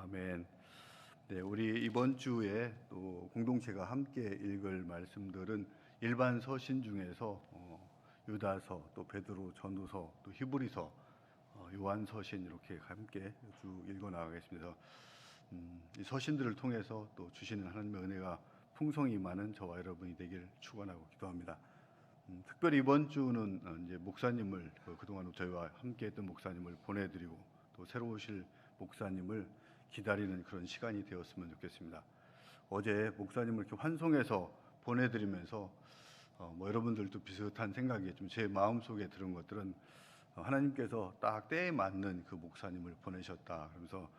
아멘. 네, 우리 이번 주에 또 공동체가 함께 읽을 말씀들은 일반 서신 중에서 유다서, 또 베드로 전후서, 또 히브리서, 요한서신 이렇게 함께 쭉 읽어 나가겠습니다. 이 서신들을 통해서 또 주시는 하나님의 은혜가 풍성히 임하는 저와 여러분이 되길 축원하고 기도합니다. 특별히 이번 주는 이제 목사님을 그동안 저희와 함께했던 목사님을 보내드리고 또 새로 오실 목사님을 기다리는 그런 시간이 되었으면 좋겠습니다. 어제 목사님을 이렇게 환송해서 보내드리면서 여러분들도 비슷한 생각이 좀 제 마음속에 들은 것들은 하나님께서 딱 때에 맞는 그 목사님을 보내셨다. 그러면서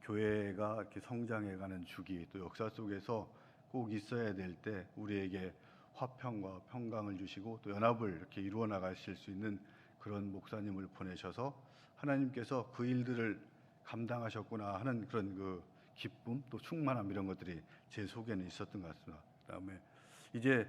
교회가 이렇게 성장해가는 주기, 또 역사 속에서 꼭 있어야 될 때 우리에게 화평과 평강을 주시고 또 연합을 이렇게 이루어 나가실 수 있는 그런 목사님을 보내셔서 하나님께서 그 일들을 감당하셨구나 하는 그런 그 기쁨, 또 충만함, 이런 것들이 제 속에는 있었던 것 같습니다. 그다음에 이제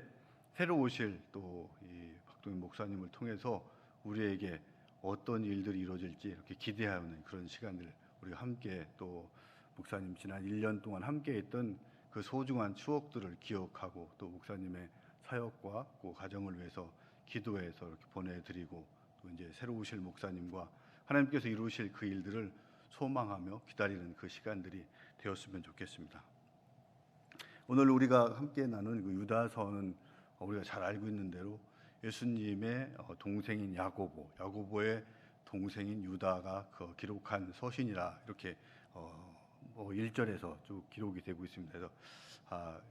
새로 오실 또 이 박동현 목사님을 통해서 우리에게 어떤 일들이 이루어질지 이렇게 기대하는 그런 시간들, 우리가 함께 또 목사님 지난 1년 동안 함께 했던 그 소중한 추억들을 기억하고 또 목사님의 사역과 그 가정을 위해서 기도해서 이렇게 보내드리고 또 이제 새로 오실 목사님과 하나님께서 이루실 그 일들을 소망하며 기다리는 그 시간들이 되었으면 좋겠습니다. 오늘 우리가 함께 나눈 그 유다서는 우리가 잘 알고 있는 대로 예수님의 동생인 야고보의 동생인 유다가 기록한 서신이라 이렇게 1절에서 쭉 기록이 되고 있습니다. 그래서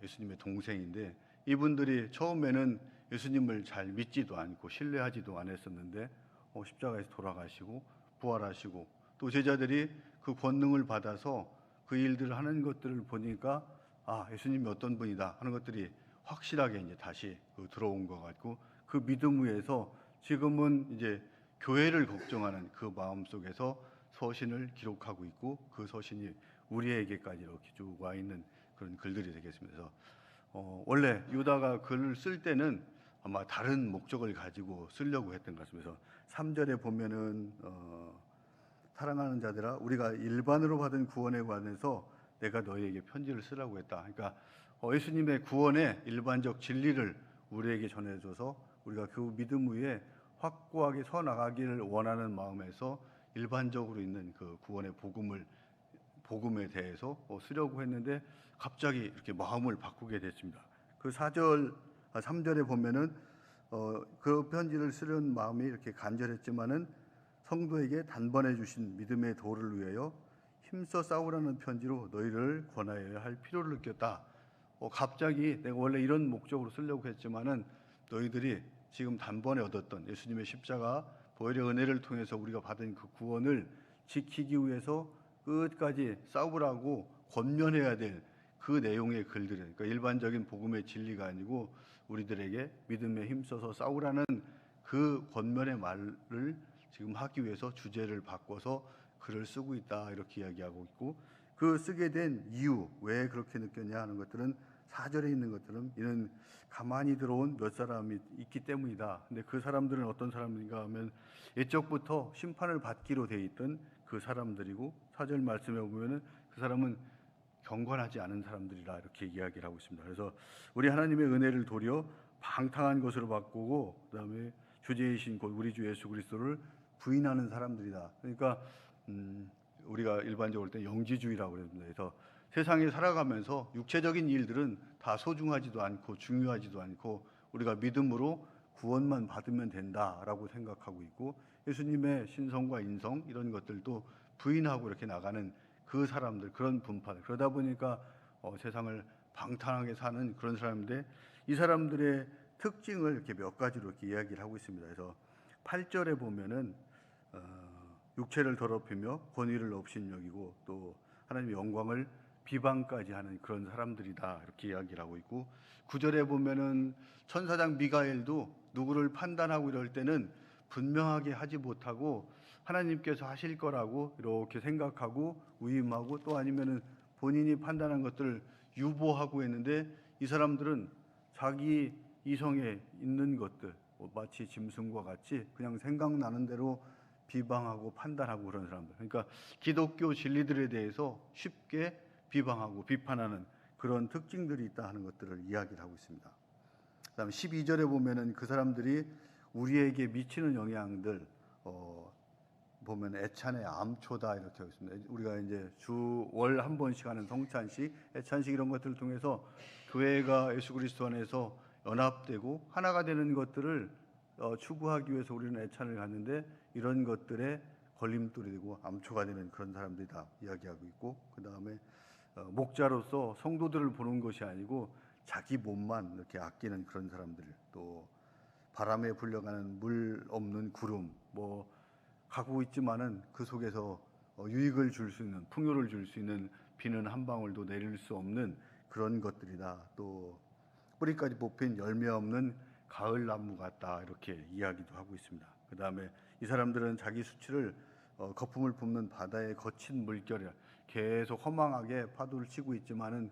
예수님의 동생인데 이분들이 처음에는 예수님을 잘 믿지도 않고 신뢰하지도 않았었는데 십자가에서 돌아가시고 부활하시고 또 제자들이 그 권능을 받아서 그 일들을 하는 것들을 보니까 예수님이 어떤 분이다 하는 것들이 확실하게 이제 다시 들어온 것 같고 그 믿음 위에서 지금은 이제 교회를 걱정하는 그 마음 속에서 서신을 기록하고 있고 그 서신이 우리에게까지 이렇게 쭉 와 있는 그런 글들이 되겠습니다. 그래서 원래 유다가 글을 쓸 때는 아마 다른 목적을 가지고 쓰려고 했던 것 같습니다. 그래서 3절에 보면은 사랑하는 자들아, 우리가 일반으로 받은 구원에 관해서 내가 너희에게 편지를 쓰라고 했다. 그러니까 예수님의 구원의 일반적 진리를 우리에게 전해줘서 우리가 그 믿음 위에 확고하게 서 나가기를 원하는 마음에서 일반적으로 있는 그 구원의 복음에 대해서 쓰려고 했는데 갑자기 이렇게 마음을 바꾸게 됐습니다. 그 3절에 보면은 그 편지를 쓰려는 마음이 이렇게 간절했지만은 성도에게 단번에 주신 믿음의 도를 위하여 힘써 싸우라는 편지로 너희를 권하여야 할 필요를 느꼈다. 갑자기 내가 원래 이런 목적으로 쓰려고 했지만은 너희들이 지금 단번에 얻었던 예수님의 십자가 보혈의 은혜를 통해서 우리가 받은 그 구원을 지키기 위해서 끝까지 싸우라고 권면해야 될 그 내용의 글들은, 그러니까 일반적인 복음의 진리가 아니고 우리들에게 믿음에 힘써서 싸우라는 그 권면의 말을 지금 하기 위해서 주제를 바꿔서 글을 쓰고 있다, 이렇게 이야기하고 있고, 그 쓰게 된 이유, 왜 그렇게 느꼈냐 하는 것들은 4절에 있는 것들은 이는 가만히 들어온 몇 사람이 있기 때문이다. 근데 그 사람들은 어떤 사람인가 하면 옛적부터 심판을 받기로 돼 있던 그 사람들이고, 4절 말씀에 보면은 그 사람은 경건하지 않은 사람들이라 이렇게 이야기를 하고 있습니다. 그래서 우리 하나님의 은혜를 도리어 방탕한 것으로 바꾸고 그다음에 주제이신 곧 우리 주 예수 그리스도를 부인하는 사람들이다. 그러니까 우리가 일반적으로 볼 때 영지주의라고 그럽니다. 그래서 세상에 살아가면서 육체적인 일들은 다 소중하지도 않고 중요하지도 않고 우리가 믿음으로 구원만 받으면 된다라고 생각하고 있고, 예수님의 신성과 인성 이런 것들도 부인하고 이렇게 나가는 그 사람들, 그런 분파. 그러다 보니까 세상을 방탕하게 사는 그런 사람인데, 이 사람들의 특징을 이렇게 몇 가지로 이렇게 이야기를 하고 있습니다. 그래서 8절에 보면은 육체를 더럽히며 권위를 업신여기고 또 하나님의 영광을 비방까지 하는 그런 사람들이다, 이렇게 이야기를 하고 있고, 9절에 보면은 천사장 미가엘도 누구를 판단하고 이럴 때는 분명하게 하지 못하고 하나님께서 하실 거라고 이렇게 생각하고 위임하고, 또 아니면은 본인이 판단한 것들을 유보하고 했는데, 이 사람들은 자기 이성에 있는 것들 마치 짐승과 같이 그냥 생각나는 대로 비방하고 판단하고 그런 사람들. 그러니까 기독교 진리들에 대해서 쉽게 비방하고 비판하는 그런 특징들이 있다 하는 것들을 이야기를 하고 있습니다. 그다음에 12절에 보면은 그 사람들이 우리에게 미치는 영향들 보면 애찬의 암초다 이렇게 하고 있습니다. 우리가 이제 주 월 한 번씩 하는 성찬식, 애찬식 이런 것들을 통해서 교회가 예수 그리스도 안에서 연합되고 하나가 되는 것들을 추구하기 위해서 우리는 애찬을 갖는데 이런 것들에 걸림돌이 되고 암초가 되는 그런 사람들이다 이야기하고 있고, 그 다음에 목자로서 성도들을 보는 것이 아니고 자기 몸만 이렇게 아끼는 그런 사람들, 또 바람에 불려가는 물 없는 구름, 뭐 가고 있지만은 그 속에서 유익을 줄 수 있는, 풍요를 줄 수 있는 비는 한 방울도 내릴 수 없는 그런 것들이다. 또 뿌리까지 뽑힌 열매 없는 가을 나무 같다 이렇게 이야기도 하고 있습니다. 그 다음에 이 사람들은 자기 수치를 거품을 뿜는 바다의 거친 물결이라 계속 허망하게 파도를 치고 있지만은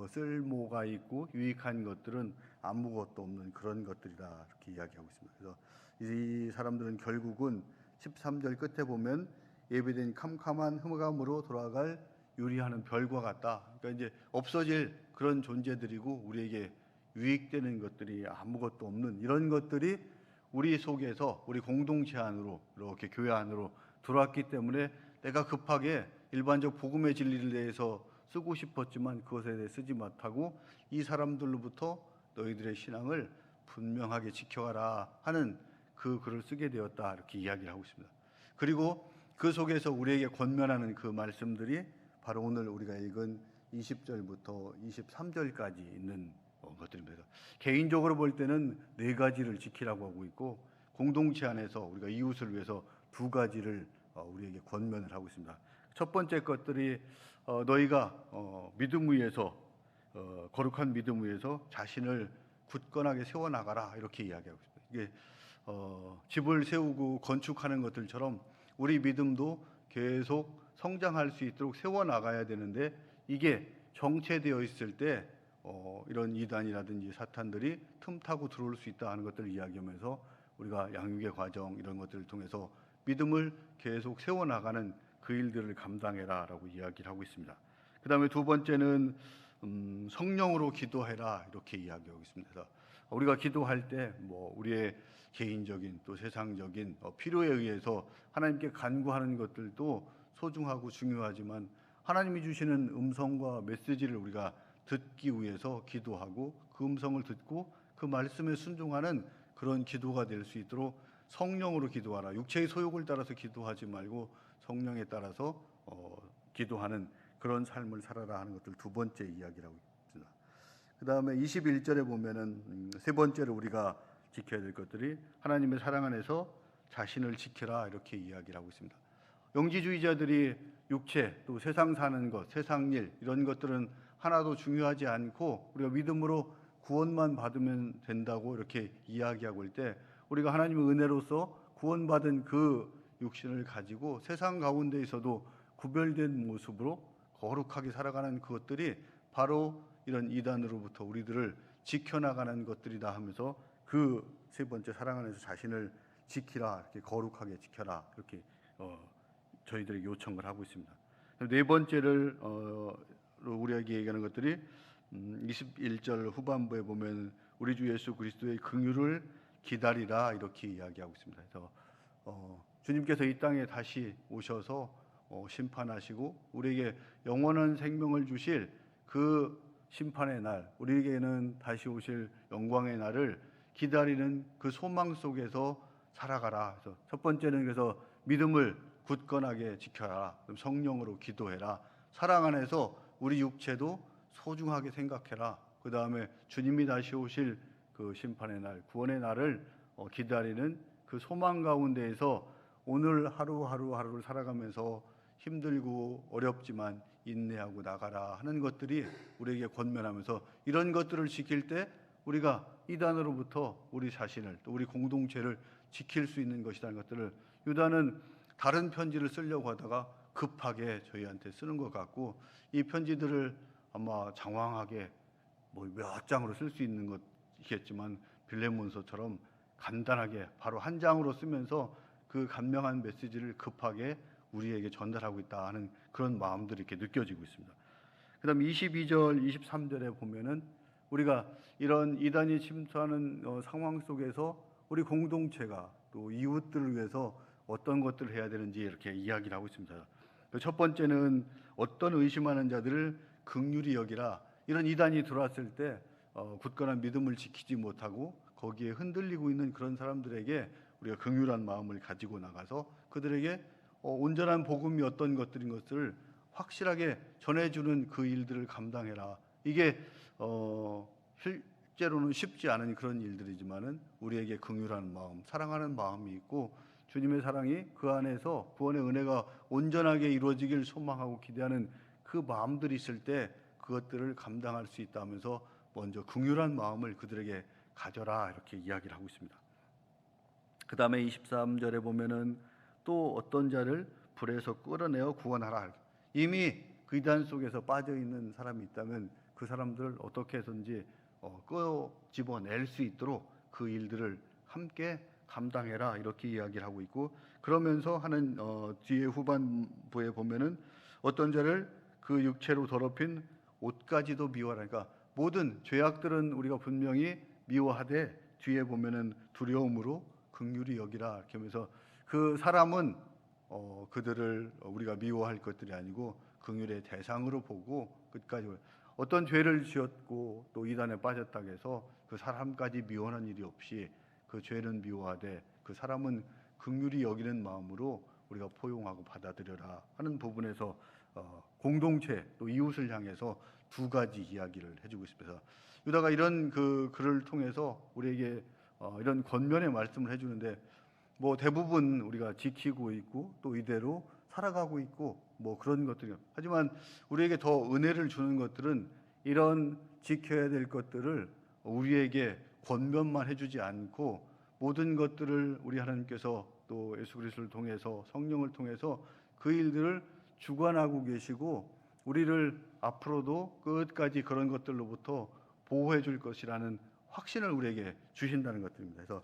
쓸모가 있고 유익한 것들은 아무것도 없는 그런 것들이다 이렇게 이야기하고 있습니다. 그래서 이 사람들은 결국은 13절 끝에 보면 예비된 캄캄한 흑암으로 돌아갈 유리하는 별과 같다. 그러니까 이제 없어질 그런 존재들이고 우리에게 유익되는 것들이 아무것도 없는 이런 것들이 우리 속에서 우리 공동체 안으로 이렇게 교회 안으로 들어왔기 때문에 내가 급하게 일반적 복음의 진리를 대해서 쓰고 싶었지만 그것에 대해 쓰지 못하고 이 사람들로부터 너희들의 신앙을 분명하게 지켜가라 하는 그 글을 쓰게 되었다 이렇게 이야기를 하고 있습니다. 그리고 그 속에서 우리에게 권면하는 그 말씀들이 바로 오늘 우리가 읽은 20절부터 23절까지 있는 것들입니다. 개인적으로 볼 때는 4가지를 지키라고 하고 있고 공동체 안에서 우리가 이웃을 위해서 2가지를 우리에게 권면을 하고 있습니다. 첫 번째 것들이 너희가 믿음 위에서 거룩한 믿음 위에서 자신을 굳건하게 세워나가라 이렇게 이야기하고 있습니다. 이게 집을 세우고 건축하는 것들처럼 우리 믿음도 계속 성장할 수 있도록 세워나가야 되는데 이게 정체되어 있을 때 이런 이단이라든지 사탄들이 틈타고 들어올 수 있다 하는 것들을 이야기하면서 우리가 양육의 과정 이런 것들을 통해서 믿음을 계속 세워나가는 그 일들을 감당해라 라고 이야기를 하고 있습니다. 그 다음에 2번째는 성령으로 기도해라 이렇게 이야기하고 있습니다. 그래서 우리가 기도할 때 뭐 우리의 개인적인 또 세상적인 필요에 의해서 하나님께 간구하는 것들도 소중하고 중요하지만 하나님이 주시는 음성과 메시지를 우리가 듣기 위해서 기도하고 그 음성을 듣고 그 말씀에 순종하는 그런 기도가 될 수 있도록 성령으로 기도하라. 육체의 소욕을 따라서 기도하지 말고 성령에 따라서 기도하는 그런 삶을 살아라 하는 것들 2번째 이야기라고 있습니다. 그 다음에 21절에 보면은 3번째로 우리가 지켜야 될 것들이 하나님의 사랑 안에서 자신을 지켜라 이렇게 이야기를 하고 있습니다. 영지주의자들이 육체 또 세상 사는 것, 세상 일 이런 것들은 하나도 중요하지 않고 우리가 믿음으로 구원만 받으면 된다고 이렇게 이야기하고 있을 때 우리가 하나님의 은혜로서 구원받은 그 육신을 가지고 세상 가운데에서도 구별된 모습으로 거룩하게 살아가는 그것들이 바로 이런 이단으로부터 우리들을 지켜나가는 것들이다 하면서 그 3번째 사랑 안에서 자신을 지키라 이렇게 거룩하게 지켜라 이렇게 저희들에게 요청을 하고 있습니다. 4번째를 우리에게 얘기하는 것들이 21절 후반부에 보면 우리 주 예수 그리스도의 긍휼을 기다리라 이렇게 이야기하고 있습니다. 그래서 주님께서 이 땅에 다시 오셔서 심판하시고 우리에게 영원한 생명을 주실 그 심판의 날, 우리에게는 다시 오실 영광의 날을 기다리는 그 소망 속에서 살아가라. 그래서 첫 번째는 그래서 믿음을 굳건하게 지켜라. 성령으로 기도해라. 사랑 안에서 우리 육체도 소중하게 생각해라. 그 다음에 주님이 다시 오실 그 심판의 날, 구원의 날을 기다리는 그 소망 가운데에서 오늘 하루하루를 살아가면서 힘들고 어렵지만 인내하고 나가라 하는 것들이 우리에게 권면하면서 이런 것들을 지킬 때 우리가 이단으로부터 우리 자신을 또 우리 공동체를 지킬 수 있는 것이라는 것들을 유다는 다른 편지를 쓰려고 하다가 급하게 저희한테 쓰는 것 같고 이 편지들을 아마 장황하게 몇 장으로 쓸 수 있는 것이겠지만 빌레몬서처럼 간단하게 바로 한 장으로 쓰면서 그 간명한 메시지를 급하게 우리에게 전달하고 있다 하는 그런 마음들이 이렇게 느껴지고 있습니다. 그다음 22절, 23절에 보면은 우리가 이런 이단이 침투하는 상황 속에서 우리 공동체가 또 이웃들을 위해서 어떤 것들을 해야 되는지 이렇게 이야기를 하고 있습니다. 첫 번째는 어떤 의심하는 자들을 긍휼히 여기라. 이런 이단이 들어왔을 때 굳건한 믿음을 지키지 못하고 거기에 흔들리고 있는 그런 사람들에게 우리가 긍휼한 마음을 가지고 나가서 그들에게 온전한 복음이 어떤 것들인 것을 확실하게 전해주는 그 일들을 감당해라. 이게 실제로는 쉽지 않은 그런 일들이지만은 우리에게 긍휼한 마음, 사랑하는 마음이 있고 주님의 사랑이 그 안에서 구원의 은혜가 온전하게 이루어지길 소망하고 기대하는 그 마음들이 있을 때 그것들을 감당할 수 있다면서 먼저 긍휼한 마음을 그들에게 가져라 이렇게 이야기를 하고 있습니다. 그 다음에 23절에 보면은 또 어떤 자를 불에서 끌어내어 구원하라. 이미 그 이단 속에서 빠져 있는 사람이 있다면 그 사람들을 어떻게 해서든지 끄집어낼 수 있도록 그 일들을 함께 감당해라 이렇게 이야기를 하고 있고, 그러면서 하는 뒤에 후반부에 보면은 어떤 자를 그 육체로 더럽힌 옷까지도 미워하라. 그러니까 모든 죄악들은 우리가 분명히 미워하되 뒤에 보면은 두려움으로 긍휼히 여기라 이렇게 하면서 그 사람은 그들을 우리가 미워할 것들이 아니고 긍휼의 대상으로 보고 끝까지 어떤 죄를 지었고 또 이단에 빠졌다고 해서 그 사람까지 미워하는 일이 없이 그 죄는 미워하되 그 사람은 긍휼히 여기는 마음으로 우리가 포용하고 받아들여라 하는 부분에서 공동체 또 이웃을 향해서 두 가지 이야기를 해주고 있습니다. 유다가 이런 그 글을 통해서 우리에게 이런 권면의 말씀을 해주는데 뭐 대부분 우리가 지키고 있고 또 이대로 살아가고 있고 뭐 그런 것들이요. 하지만 우리에게 더 은혜를 주는 것들은 이런 지켜야 될 것들을 우리에게 권면만 해주지 않고 모든 것들을 우리 하나님께서 또 예수 그리스도를 통해서 성령을 통해서 그 일들을 주관하고 계시고 우리를 앞으로도 끝까지 그런 것들로부터 보호해 줄 것이라는 확신을 우리에게 주신다는 것들입니다. 그래서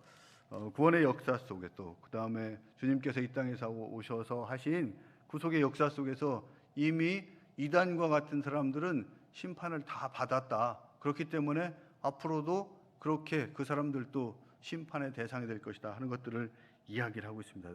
구원의 역사 속에 또 그 다음에 주님께서 이 땅에서 오셔서 하신 구속의 역사 속에서 이미 이단과 같은 사람들은 심판을 다 받았다. 그렇기 때문에 앞으로도 그렇게 그 사람들도 심판의 대상이 될 것이다 하는 것들을 이야기를 하고 있습니다.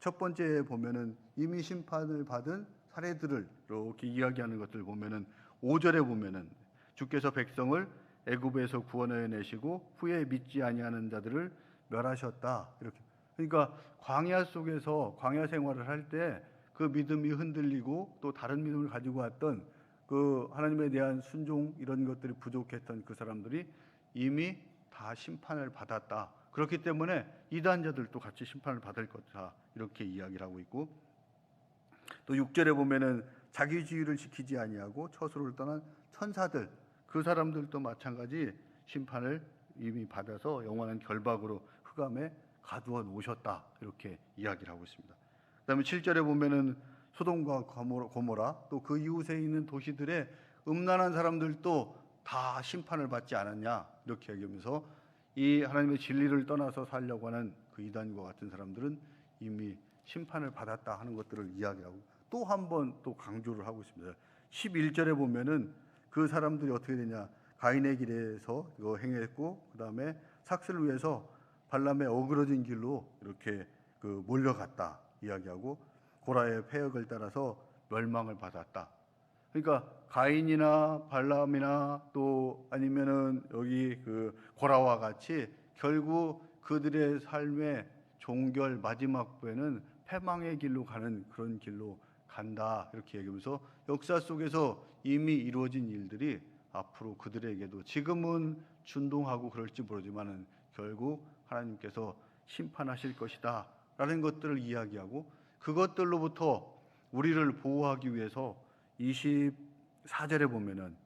첫 번째 보면은 이미 심판을 받은 사례들을 이렇게 이야기하는 것들 보면은 5절에 보면은 주께서 백성을 애굽에서 구원하여 내시고 후에 믿지 아니하는 자들을 멸하셨다. 이렇게. 그러니까 광야 속에서 광야 생활을 할 때 그 믿음이 흔들리고 또 다른 믿음을 가지고 왔던 그 하나님에 대한 순종 이런 것들이 부족했던 그 사람들이 이미 다 심판을 받았다. 그렇기 때문에 이단자들도 같이 심판을 받을 것이다. 이렇게 이야기를 하고 있고 또 6절에 보면은 자기 지위를 지키지 아니하고 처소를 떠난 천사들 그 사람들도 마찬가지 심판을 이미 받아서 영원한 결박으로 흑암에 가두어 놓으셨다. 이렇게 이야기를 하고 있습니다. 그다음에 7절에 보면은 소돔과 고모라 또 그 이웃에 있는 도시들의 음란한 사람들도 다 심판을 받지 않았냐 이렇게 얘기하면서 이 하나님의 진리를 떠나서 살려고 하는 그 이단과 같은 사람들은 이미 심판을 받았다 하는 것들을 이야기하고 또 한 번 또 강조를 하고 있습니다. 11절에 보면은 그 사람들이 어떻게 되냐 가인의 길에서 이거 행했고 그 다음에 삭슬을 위해서 발람의 어그러진 길로 이렇게 그 몰려갔다 이야기하고 고라의 패역을 따라서 멸망을 받았다. 그러니까 가인이나 발람이나 또 아니면은 여기 그 고라와 같이 결국 그들의 삶의 종결 마지막 부에는 패망의 길로 가는 그런 길로 간다 이렇게 얘기하면서 역사 속에서 이미 이루어진 일들이 앞으로 그들에게도 지금은 준동하고 그럴지 모르지만은 결국 하나님께서 심판하실 것이다 라는 것들을 이야기하고 그것들로부터 우리를 보호하기 위해서 24절에 보면은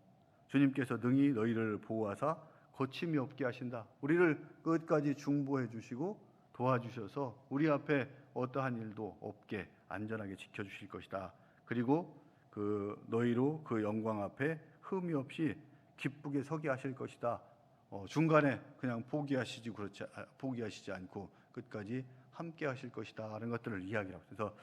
주님께서 능히 너희를 보호하사 거침이 없게 하신다. 우리를 끝까지 중보해 주시고 도와주셔서 우리 앞에 어떠한 일도 없게 안전하게 지켜주실 것이다. 그리고 그 너희로 그 영광 앞에 흠이 없이 기쁘게 서게 하실 것이다. 중간에 그냥 포기하시지 않고 끝까지 함께 하실 것이다 하는 것들을 이야기하고, 그래서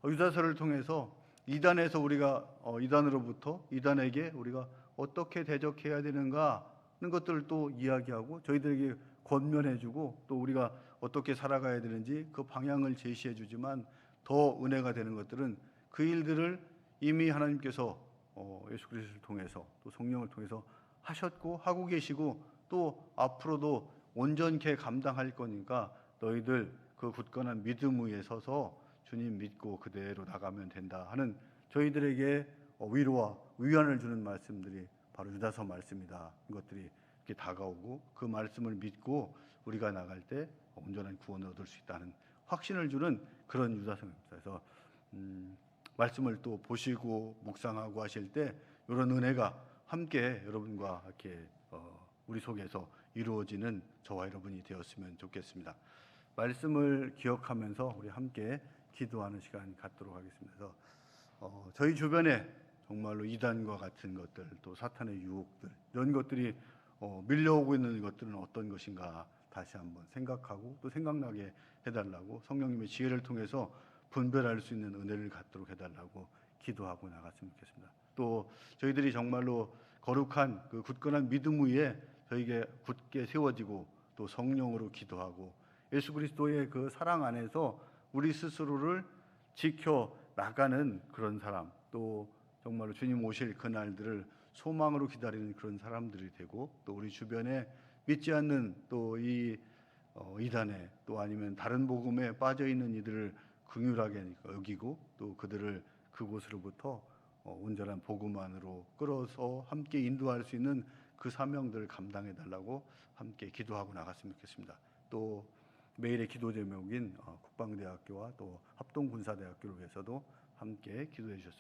유다서를 통해서 이단에서 우리가 이단으로부터 이단에게 우리가 어떻게 대적해야 되는가 하는 것들을 또 이야기하고 저희들에게 권면해주고 또 우리가 어떻게 살아가야 되는지 그 방향을 제시해주지만 더 은혜가 되는 것들은 그 일들을 이미 하나님께서 예수 그리스도를 통해서 또 성령을 통해서 하셨고 하고 계시고 또 앞으로도 온전케 감당할 거니까 너희들 그 굳건한 믿음 위에 서서 주님 믿고 그대로 나가면 된다 하는 저희들에게 위로와 위안을 주는 말씀들이 바로 유다서 말씀이다. 이것들이 이렇게 다가오고 그 말씀을 믿고 우리가 나갈 때 온전한 구원을 얻을 수 있다는 확신을 주는 그런 유다서입니다. 그래서 말씀을 또 보시고 묵상하고 하실 때 이런 은혜가 함께 여러분과 이렇게 우리 속에서 이루어지는 저와 여러분이 되었으면 좋겠습니다. 말씀을 기억하면서 우리 함께 기도하는 시간 갖도록 하겠습니다. 그래서 저희 주변에 정말로 이단과 같은 것들 또 사탄의 유혹들 이런 것들이 밀려오고 있는 것들은 어떤 것인가 다시 한번 생각하고 또 생각나게 해달라고 성령님의 지혜를 통해서 분별할 수 있는 은혜를 갖도록 해달라고 기도하고 나갔으면 좋겠습니다. 또 저희들이 정말로 거룩한 그 굳건한 믿음 위에 저에게 굳게 세워지고 또 성령으로 기도하고 예수 그리스도의 그 사랑 안에서 우리 스스로를 지켜 나가는 그런 사람, 또 정말로 주님 오실 그날들을 소망으로 기다리는 그런 사람들이 되고 또 우리 주변에 믿지 않는 또 이 이단에 또 아니면 다른 복음에 빠져 있는 이들을 긍휼하게 여기고 또 그들을 그곳으로부터 온전한 복음 안으로 끌어서 함께 인도할 수 있는 그 사명들을 감당해 달라고 함께 기도하고 나갔으면 좋겠습니다. 또 매일의 기도 제목인 국방대학교와 또 합동군사대학교를 위해서도 함께 기도해 주셨으면